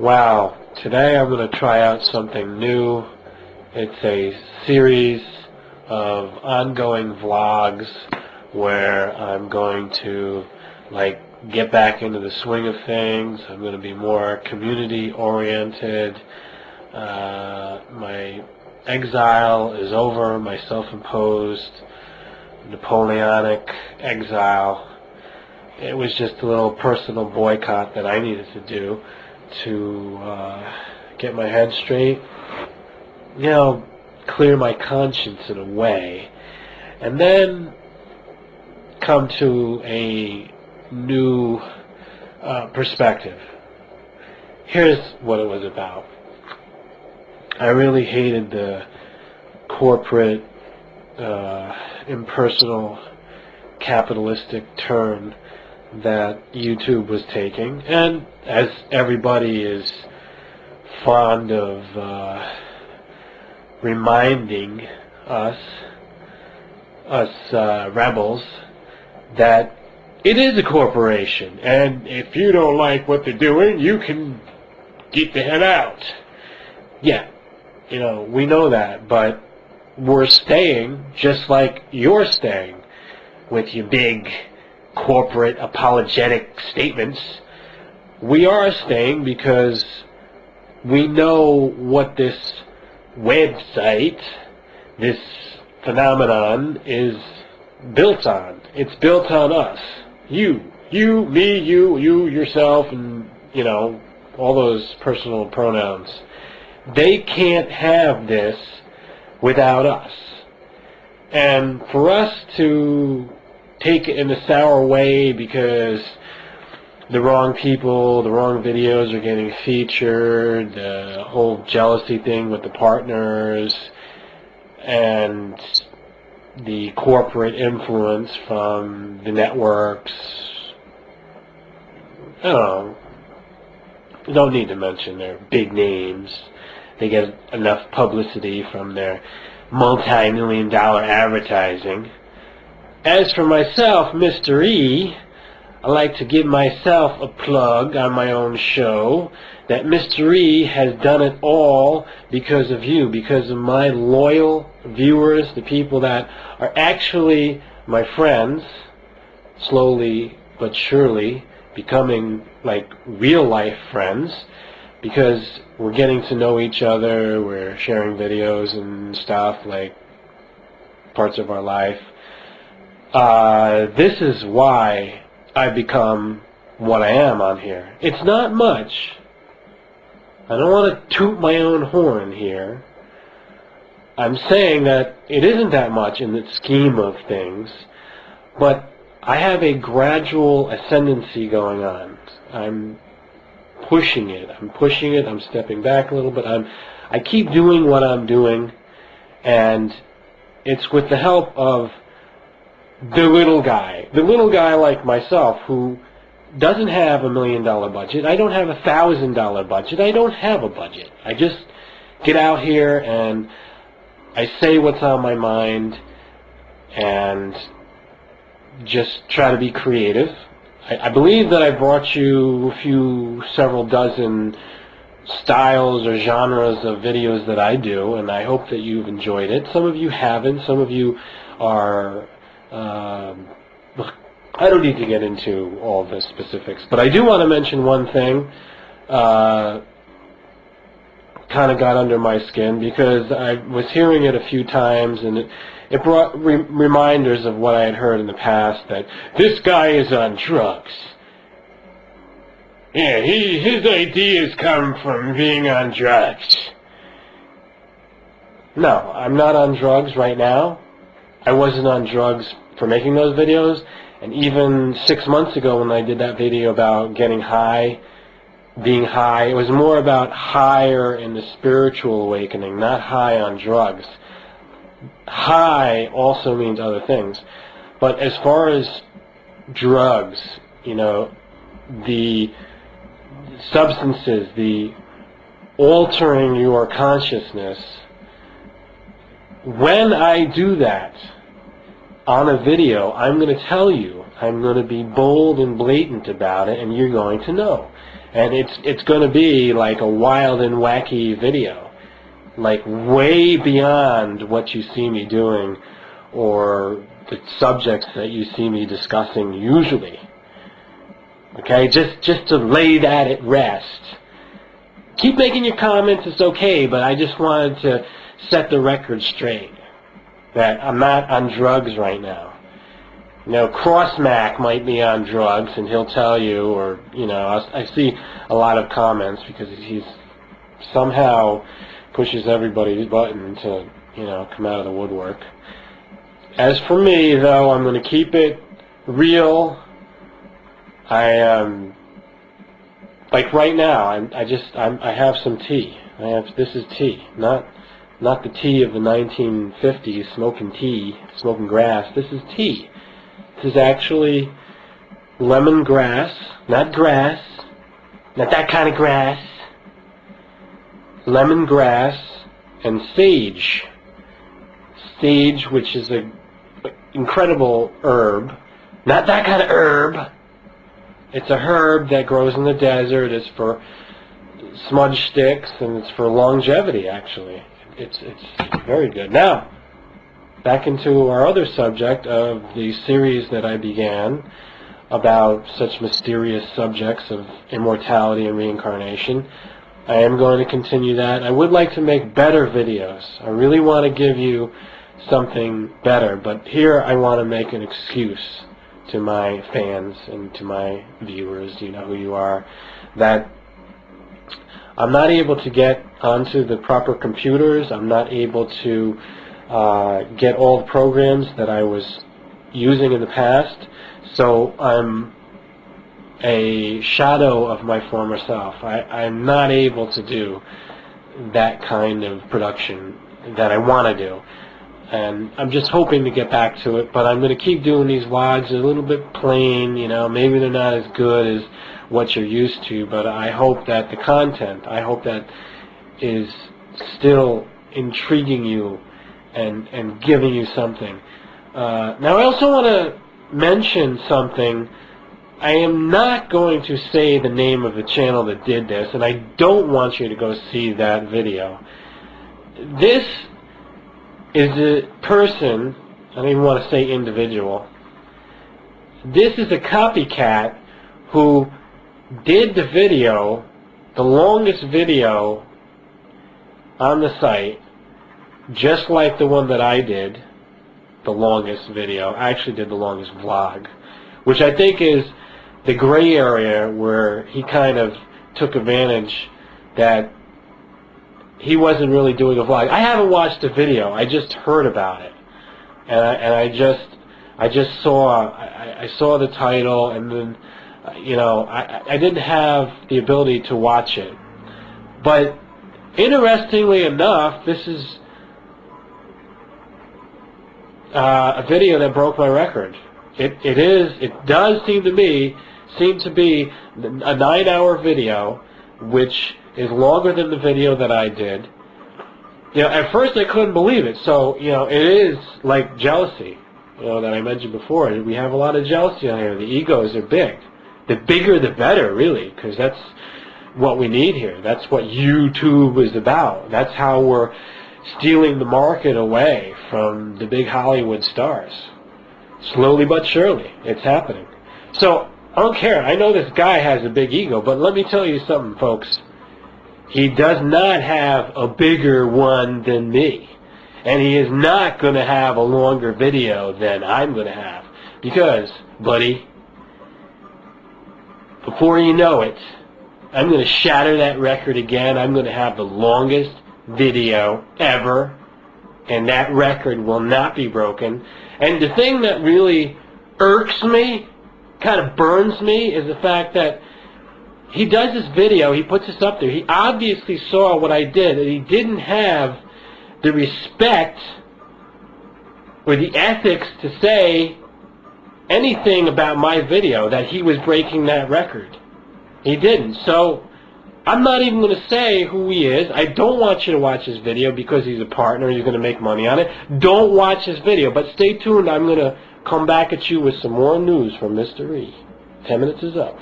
Wow, today I'm going to try out something new. It's a series of ongoing vlogs where I'm going to get back into the swing of things. I'm going to be more community oriented. My exile is over, my self-imposed Napoleonic exile. It was just a little personal boycott that I needed to do to get my head straight, clear my conscience in a way, and then come to a new perspective. Here's what it was about. I really hated the corporate, impersonal, capitalistic turn that YouTube was taking, and as everybody is fond of reminding us rebels, that it is a corporation, and if you don't like what they're doing, you can get the head out. Yeah, we know that, but we're staying just like you're staying with your big corporate apologetic statements. We are staying because we know what this website, this phenomenon, is built on. It's built on us. You, me, you, yourself, and, all those personal pronouns. They can't have this without us. And for us to take it in a sour way because the wrong people, the wrong videos are getting featured, the whole jealousy thing with the partners, and the corporate influence from the networks. I don't know. You don't need to mention their big names. They get enough publicity from their multi-million-dollar advertising. As for myself, Mr.Ey, I like to give myself a plug on my own show that Mr.Ey has done it all because of you, because of my loyal viewers, the people that are actually my friends, slowly but surely becoming like real-life friends, because we're getting to know each other, we're sharing videos and stuff, like parts of our life. This is why I've become what I am on here. It's not much. I don't want to toot my own horn here. I'm saying that it isn't that much in the scheme of things, but I have a gradual ascendancy going on. I'm pushing it. I'm stepping back a little bit. I keep doing what I'm doing, and it's with the help of the little guy like myself, who doesn't have $1 million budget. I don't have a $1,000 budget. I don't have a budget. I just get out here and I say what's on my mind and just try to be creative. I believe that I brought you several dozen styles or genres of videos that I do, and I hope that you've enjoyed it. Some of you haven't. Some of you are... I don't need to get into all the specifics, but I do want to mention one thing. Kind of got under my skin because I was hearing it a few times, and it brought reminders of what I had heard in the past, that this guy is on drugs. Yeah, his ideas come from being on drugs. No, I'm not on drugs right now. I wasn't on drugs for making those videos, and even 6 months ago when I did that video about getting high, being high, it was more about higher in the spiritual awakening, not high on drugs. High also means other things, but as far as drugs, the substances, the altering your consciousness, when I do that on a video, I'm going to tell you. I'm going to be bold and blatant about it, and you're going to know. And it's going to be like a wild and wacky video, like way beyond what you see me doing or the subjects that you see me discussing usually. Okay, just to lay that at rest. Keep making your comments, it's okay, but I just wanted to set the record straight that I'm not on drugs right now. You know, Crossmack might be on drugs, and he'll tell you, or, you know, I see a lot of comments because he's somehow pushes everybody's button to, you know, come out of the woodwork. As for me, though, I'm going to keep it real. Like right now, I have some tea. This is tea, not the tea of the 1950s, smoking tea, smoking grass. This is tea. This is actually lemongrass, not grass, not that kind of grass. Lemongrass and sage. Sage, which is an incredible herb, not that kind of herb. It's a herb that grows in the desert. It's for smudge sticks, and it's for longevity, actually. It's very good. Now, back into our other subject of the series that I began about such mysterious subjects of immortality and reincarnation. I am going to continue that. I would like to make better videos. I really want to give you something better, but here I want to make an excuse to my fans and to my viewers, you know who you are, that I'm not able to get onto the proper computers. I'm not able to get all the programs that I was using in the past, so I'm a shadow of my former self. I'm not able to do that kind of production that I want to do. And I'm just hoping to get back to it, but I'm going to keep doing these vlogs a little bit plain, you know, maybe they're not as good as what you're used to, but I hope that the content, I hope that is still intriguing you and giving you something. Now I also want to mention something. I am not going to say the name of the channel that did this, and I don't want you to go see that video. This is a person, I don't even want to say individual, this is a copycat who did the video, the longest video on the site, just like the one that I did, the longest video. I actually did the longest vlog, which I think is the gray area where he kind of took advantage that he wasn't really doing a vlog. I haven't watched the video. I just heard about it, and I just saw. I saw the title, and then, you know, I didn't have the ability to watch it. But interestingly enough, this is a video that broke my record. It does seem to be a 9-hour video, which is longer than the video that I did. You know, at first I couldn't believe it. So, you know, it is like jealousy, you know, that I mentioned before. We have a lot of jealousy on here. The egos are big. The bigger the better, really, because that's what we need here. That's what YouTube is about. That's how we're stealing the market away from the big Hollywood stars. Slowly but surely, it's happening. So, I don't care. I know this guy has a big ego, but let me tell you something, folks. He does not have a bigger one than me. And he is not going to have a longer video than I'm going to have. Because, buddy, before you know it, I'm going to shatter that record again. I'm going to have the longest video ever. And that record will not be broken. And the thing that really irks me, kind of burns me, is the fact that he does this video, he puts this up there, he obviously saw what I did, and he didn't have the respect or the ethics to say anything about my video, that he was breaking that record. He didn't. So I'm not even going to say who he is. I don't want you to watch his video because he's a partner, he's going to make money on it. Don't watch his video, but stay tuned. I'm going to come back at you with some more news from Mr. Ey. 10 minutes is up.